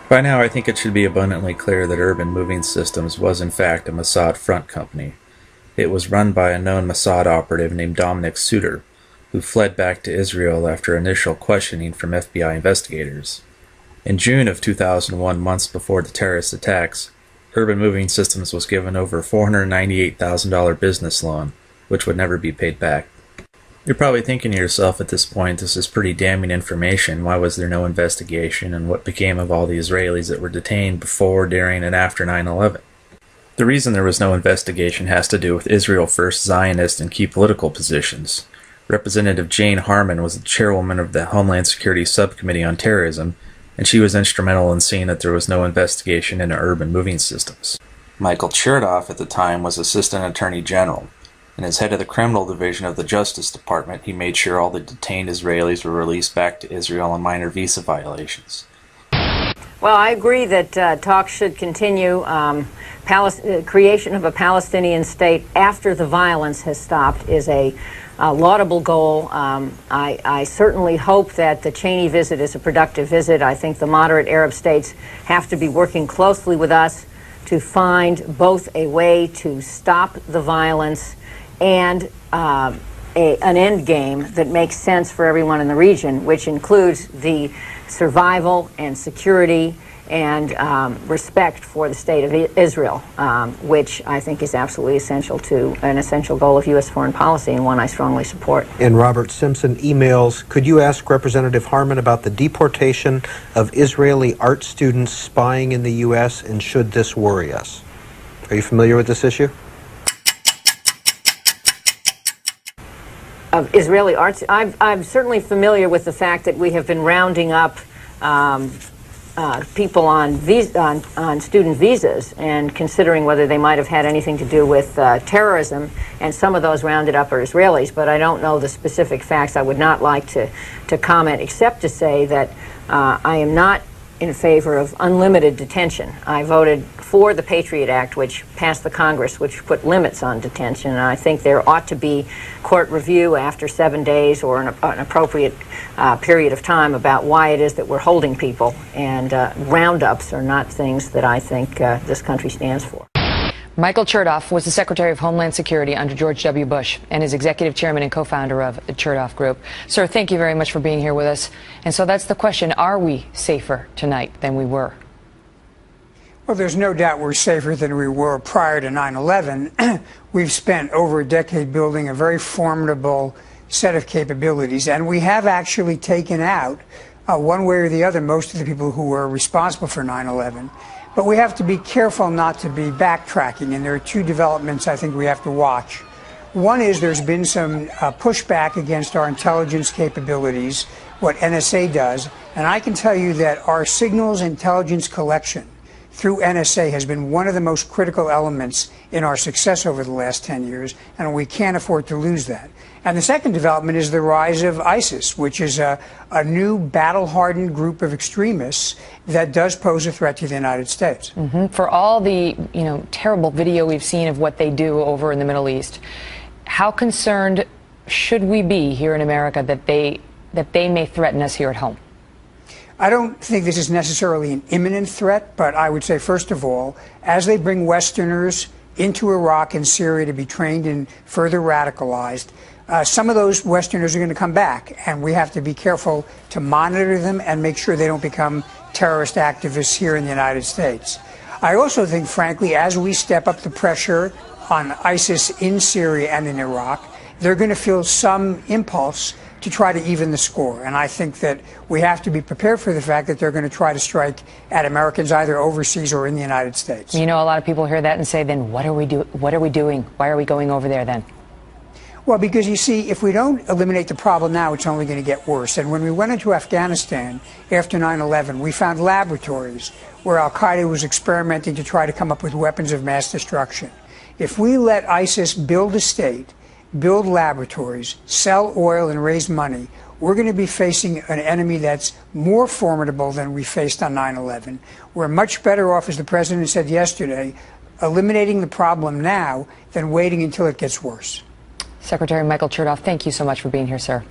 By now, I think it should be abundantly clear that Urban Moving Systems was in fact a Mossad front company. It was run by a known Mossad operative named Dominic Suter, who fled back to Israel after initial questioning from FBI investigators. In June of 2001, months before the terrorist attacks, Urban Moving Systems was given over a $498,000 business loan, which would never be paid back. You're probably thinking to yourself at this point, this is pretty damning information. Why was there no investigation, and what became of all the Israelis that were detained before, during, and after 9/11? The reason there was no investigation has to do with Israel First Zionist and key political positions. Representative Jane Harman was the chairwoman of the Homeland Security Subcommittee on Terrorism, and she was instrumental in seeing that there was no investigation into Urban Moving Systems. Michael Chertoff at the time was Assistant Attorney General, and as head of the Criminal Division of the Justice Department, he made sure all the detained Israelis were released back to Israel on minor visa violations. Well, I agree that talks should continue. Creation of a Palestinian state after the violence has stopped is a laudable goal. I certainly hope that the Cheney visit is a productive visit. I think the moderate Arab states have to be working closely with us to find both a way to stop the violence and an end game that makes sense for everyone in the region, which includes the survival and security and respect for the state of Israel, which I think is absolutely essential to an essential goal of U.S. foreign policy, and one I strongly support. And Robert Simpson emails, could you ask Representative Harman about the deportation of Israeli art students spying in the U.S., and should this worry us? Are you familiar with this issue? Of Israeli arts, I'm certainly familiar with the fact that we have been rounding up people on student visas and considering whether they might have had anything to do with terrorism, and some of those rounded up are Israelis, but I don't know the specific facts. I would not like to comment, except to say that I am not in favor of unlimited detention. I voted for the Patriot Act, which passed the Congress, which put limits on detention, and I think there ought to be court review after 7 days or an appropriate period of time about why it is that we're holding people, and roundups are not things that I think this country stands for. Michael Chertoff was the Secretary of Homeland Security under George W. Bush and is executive chairman and co-founder of the Chertoff Group. Sir, thank you very much for being here with us. And so that's the question. Are we safer tonight than we were? Well, there's no doubt we're safer than we were prior to 9/11. We've spent over a decade building a very formidable set of capabilities, and we have actually taken out, one way or the other, most of the people who were responsible for 9/11. But we have to be careful not to be backtracking, and there are two developments I think we have to watch. One is there's been some pushback against our intelligence capabilities, what NSA does, and I can tell you that our signals intelligence collection through NSA has been one of the most critical elements in our success over the last 10 years, and we can't afford to lose that. And the second development is the rise of ISIS, which is a new battle-hardened group of extremists that does pose a threat to the United States. For all the terrible video we've seen of what they do over in the Middle East, how concerned should we be here in America that they may threaten us here at home? I don't think this is necessarily an imminent threat, but I would say, first of all, as they bring Westerners into Iraq and Syria to be trained and further radicalized, some of those Westerners are going to come back, and we have to be careful to monitor them and make sure they don't become terrorist activists here in the United States. I also think, frankly, as we step up the pressure on ISIS in Syria and in Iraq, they're going to feel some impulse to try to even the score. And I think that we have to be prepared for the fact that they're going to try to strike at Americans either overseas or in the United States. A lot of people hear that and say, then what are we doing? Why are we going over there then? Well, because you see, if we don't eliminate the problem now, it's only going to get worse. And when we went into Afghanistan after 9/11, we found laboratories where al-Qaeda was experimenting to try to come up with weapons of mass destruction. If we let ISIS build a state, build laboratories, sell oil, and raise money, we're going to be facing an enemy that's more formidable than we faced on 9/11. We're much better off, as the President said yesterday, eliminating the problem now than waiting until it gets worse. Secretary Michael Chertoff, thank you so much for being here, sir.